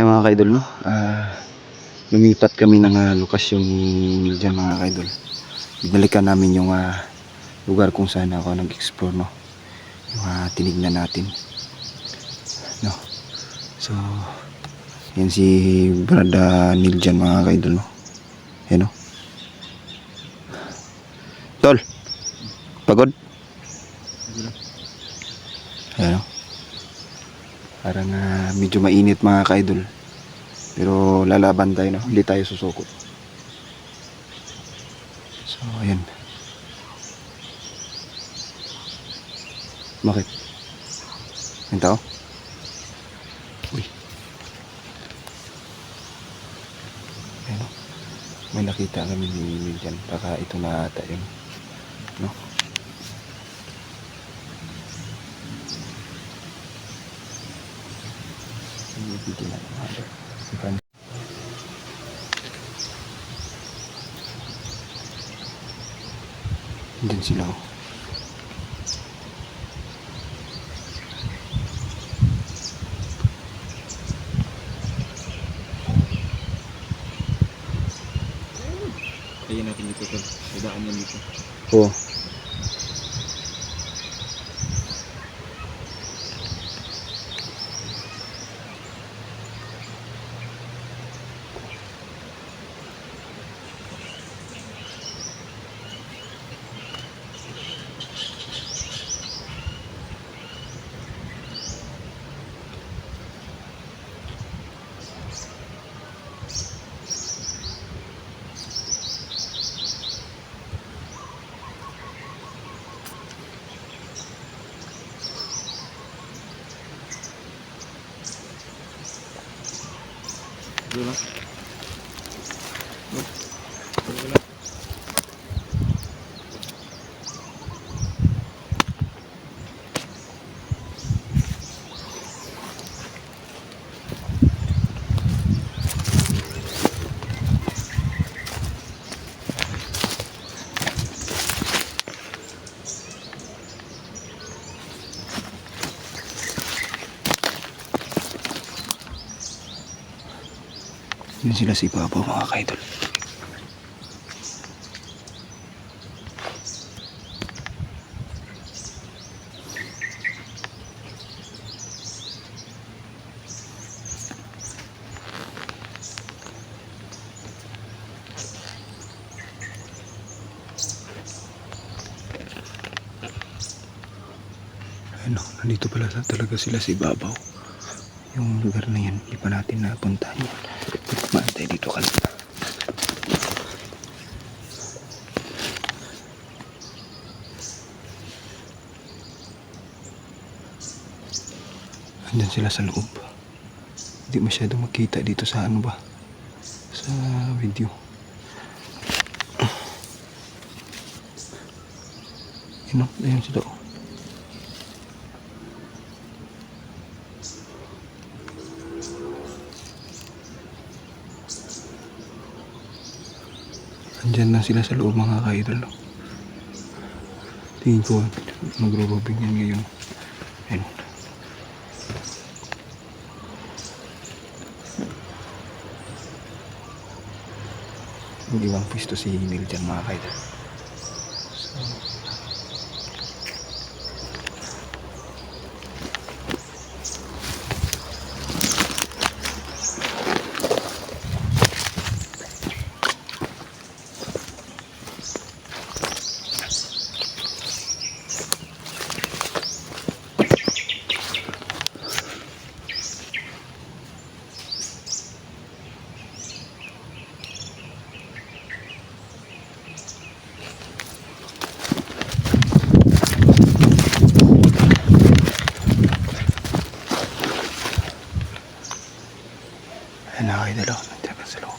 Ay mga kaidol, no? Lumipat kami ng lokasyon dyan mga kaidol. Binalikan namin yung lugar kung saan ako nag-explore, no? Yung tinignan natin, no? So yan si Brada Neil dyan mga kaidol, no? Yan, no? Tol, pagod? Ayan, no? Parang medyo mainit mga kaidol. Pero lalaban tayo, no? Hindi tayo susuko. So ayan. Bakit? Yung tao? Uy. Ayan, no? May nakita kami ni dyan. Baka ito na ata yun, no? Hindi na naman. Diyan sila, oh. Kaya natin dito tol. Idaan yan dito. Oo. Dito lang. Yun sila si Papa mga kaidol. Ano, nandito pala talaga sila si Babaw. Yung lugar na yan, hindi pa natin napuntahan yan. Maantay dito ka lang. Andyan sila sa loob. Hindi masyadong makita dito sa ano ba, sa video. Ayun sila, oh. Andyan na sila sa loob mga kaidol. Tingin ko magro-robing yan ngayon. Ayun. Mag-iwang pwesto si Neil dyan mga kaidol. So ayun na kaidol, oh. Nandiyan ka sa loob.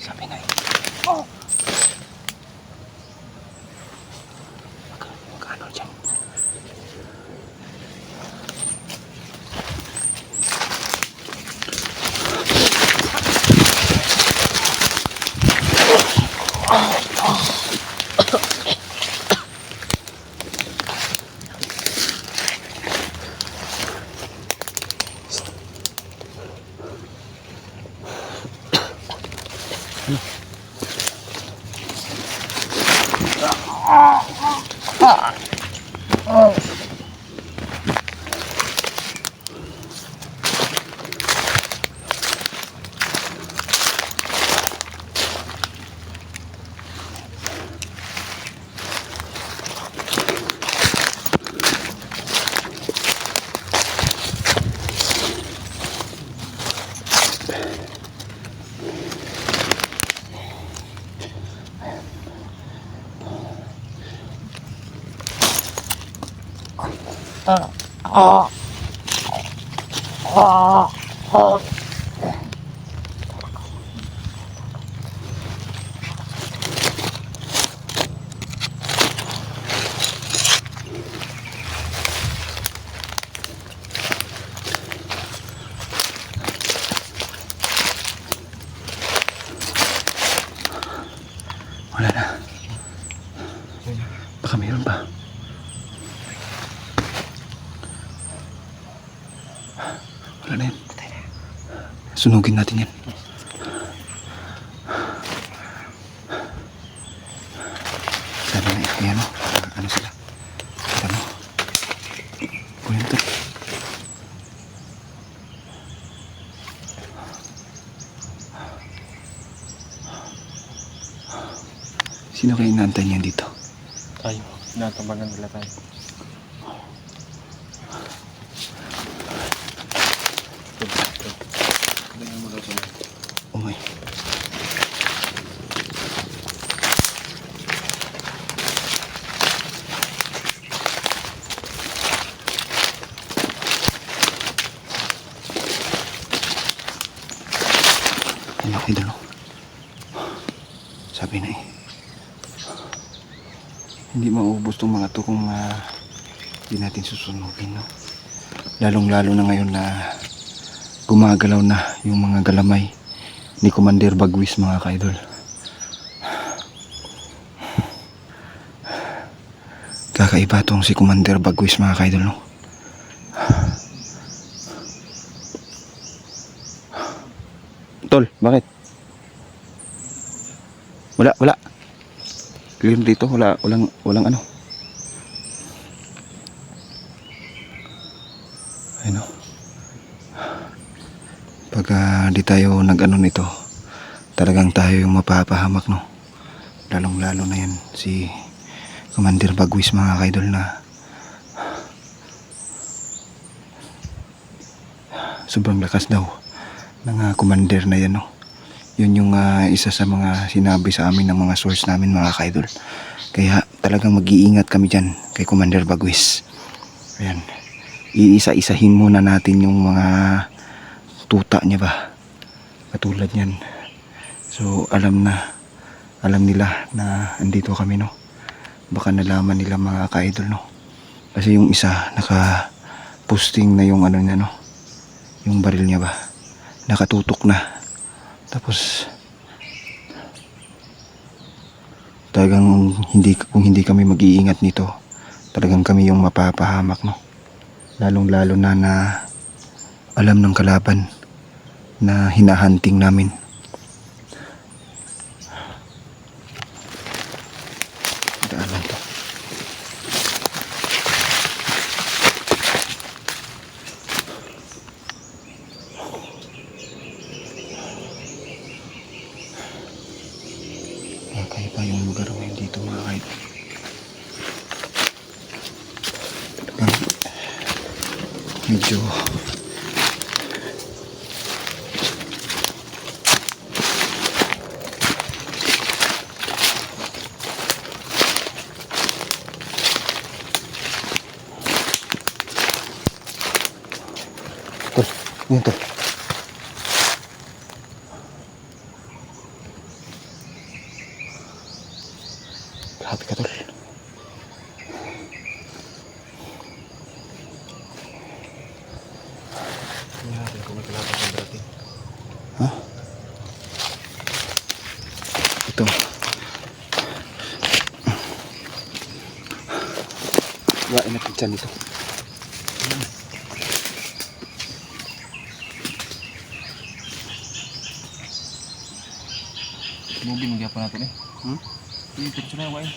Sabi na eh. Magkano dyan? Wala na. Baka mayroon pa. Wala na yan. Sunugin natin yan. Sabi na yan o. Ano sila? Kita mo. Kunin ito. Sino kayo inaantay niyan dito? Tayo. Natabagan nila tayo. Ganyan mo daw sila. Umay. Ang laki doon, oh. Sabi na eh. Hindi mauubos tong mga to kung hindi natin susunugin, no? Lalong-lalo na ngayon na gumagalaw na yung mga galamay ni Commander Bagwis, mga ka-idol. Kakaiba tong si Commander Bagwis, mga ka-idol, no? Tol, bakit? Wala. Clear dito, walang ano. Ayun, no? Pag di tayo nag-ano nito, talagang tayo yung mapapahamak, no? Lalong-lalo na yan si Commander Bagwis, mga ka-idol, na sobrang lakas daw ng commander na yan, no? Yun yung isa sa mga sinabi sa amin ng mga source namin, mga ka-idol. Kaya talagang mag-iingat kami dyan kay Commander Bagwis. Ayan, iisa-isahin muna natin yung mga tuta niya ba, katulad yan. So alam nila na andito kami, no? Baka nalaman nila, mga ka-idol, no? Kasi yung isa naka-posting na yung ano niya, no? Yung baril niya ba, nakatutok na. Tapos talagang kung hindi kami mag-iingat nito, talagang kami yung mapapahamak, no? Lalong-lalo na alam ng kalaban na hinahunting namin. Daan lang to. medyo tol, yun tol. Grabe ka tol. Tingnan natin kung may kalaban sa darating. Ha? Ito. Wain natin dyan ito. Mugi magyapon natin eh. Hmm? Ipitso na yung wain.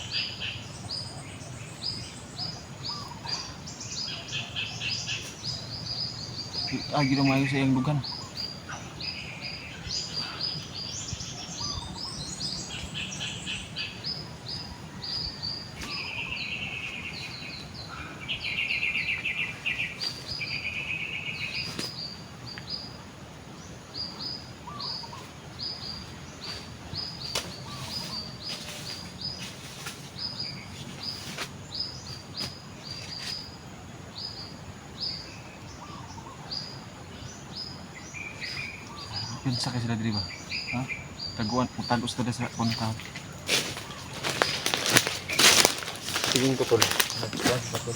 Ginawa maayos sa iyang lugan. Pinsa kayo sila diri ba? Ha? Taguan, tagos na sa konta. Tingin ko tol. Nagkuhan pa to.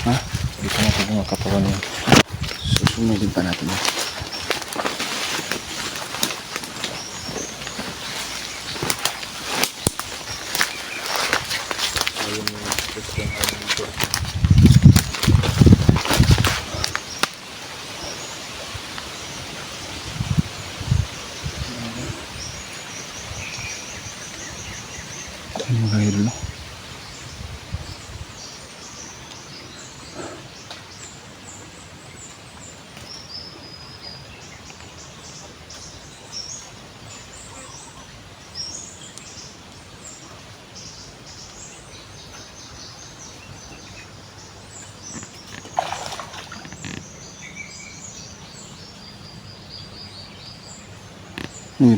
Ha? Hindi pa natin yung katawan yun. Susunodin pa natin yan. Ayun yung gusto ng aming tour. Ano mga idol no? Yun.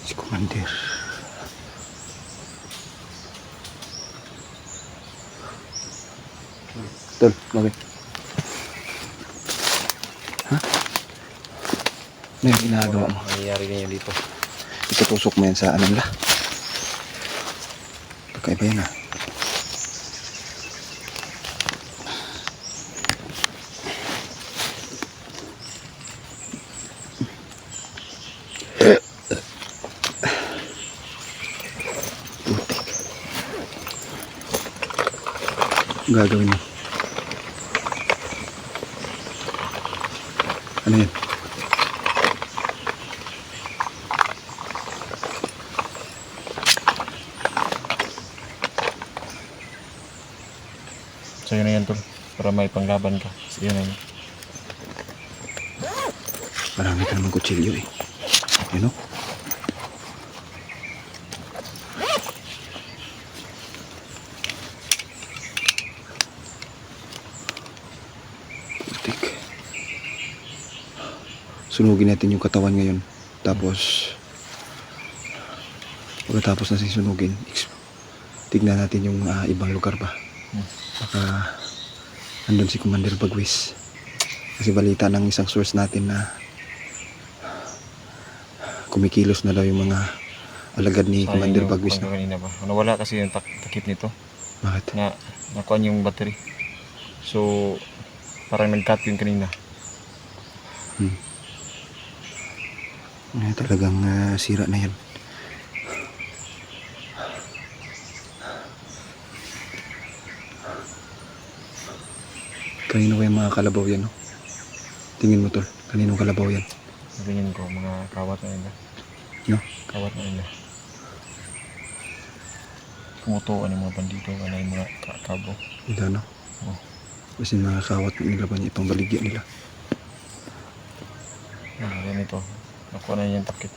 Si Commander. Tol, bakit? Ha? Ano yung ginagawa mo? Nangyayari ganyan dito. Itutusok mo yan sa ano nila? Pagkaiba yan ha. Gagawin mo. Ano yan? So yun na yan tol. Para may panglaban ka. So yun na yun. Marami ka naman kutsilyo eh. You know? Putik. Sunugin natin yung katawan ngayon. Tapos, pagkatapos natin sunugin, tignan natin yung ibang lugar pa. Baka andun si Commander Bagwis. Kasi balita ng isang source natin na kumikilos na daw yung mga alagad ni Commander Bagwis. Yung kanina ba? Nawala kasi yung takip nito. Bakit? Na nakuha yung battery. So, parang nag-cut yun kanina. Talagang sira na yan. Kanino kaya mga kalabaw yan, no? Tingin mo, tol, kanino kalabaw yan? Tingin ko, mga kawat na nila. No? Kawat na nila. Pumutuan yung mga bandito, ano yung mga kabo. Hindi, no? Oh. Kasi mga kawat nila ba niya itong baligya nila? Yan ito. Nakuha na yung takip.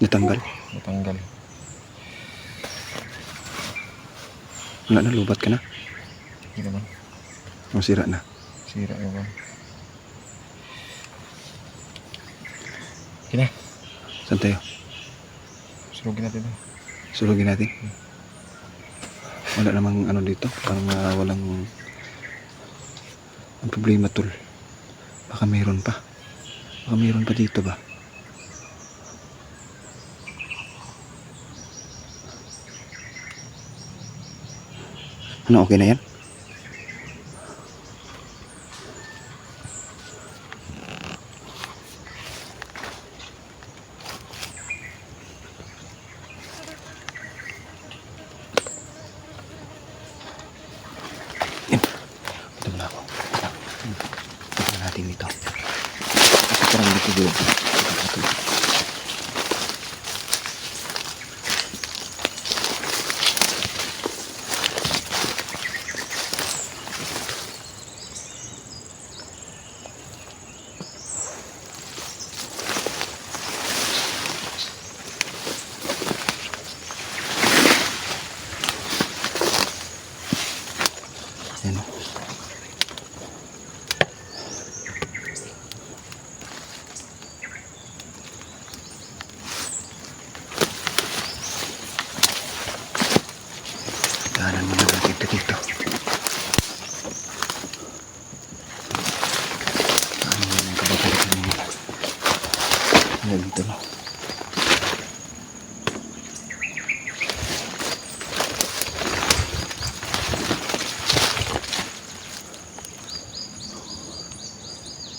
Natanggal. Natanggal. Wala na, lubat ka na. Hindi naman. O sira na. Sira yung ba? Kina. Saan tayo? Sulugin natin ito. Sulugin natin. Wala namang ano dito. Parang walang ang problema, tol. Baka mayroon pa. Baka mayroon pa dito ba? Ano, okay na yan? Ito na ako. Ito na natin dito. Kasi parang dito dito. Ayan o. Daanan muna natin ito dito. Daanan muna yung kababalikan nila. Ayan dito no.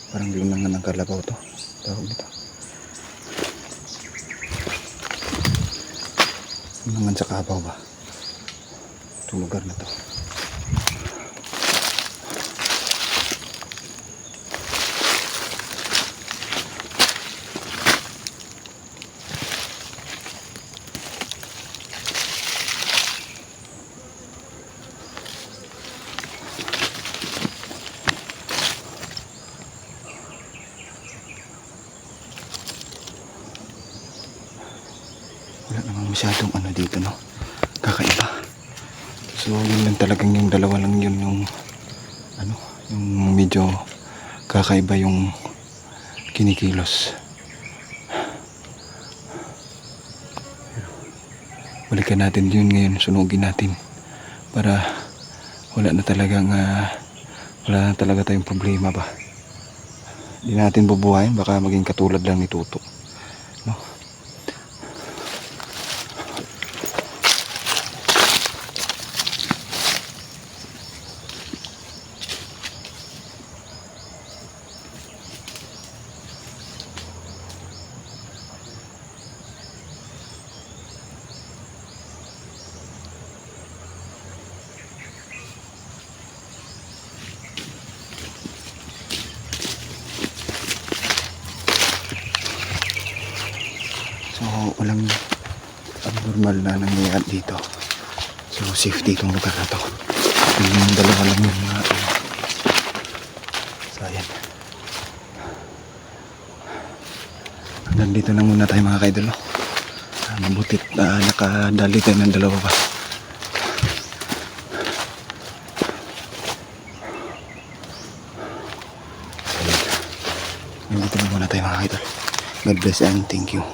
Parang lunangan ng kalabaw to. Tawag nito. Lunangan sa kabaw ba? Itong lugar na to. Wala namang masyadong ano dito, no? Kakaiba. So yun lang talagang yung dalawa lang yun yung ano, yung medyo kakaiba yung kinikilos. Balikan natin yun ngayon, sunugin natin para wala na talagang wala na talaga tayong problema ba. Hindi natin bubuhayin, baka maging katulad lang ni Tuto, no? So walang abnormal na nangyayari dito. So safety itong lugar na to. Yung dalawa lang yung mga so ayan. Nandito na muna tayo mga kaidol. Mabutit nakadali tayo ng dalawa pa. Nandito na muna tayo mga kaidol. God bless and thank you.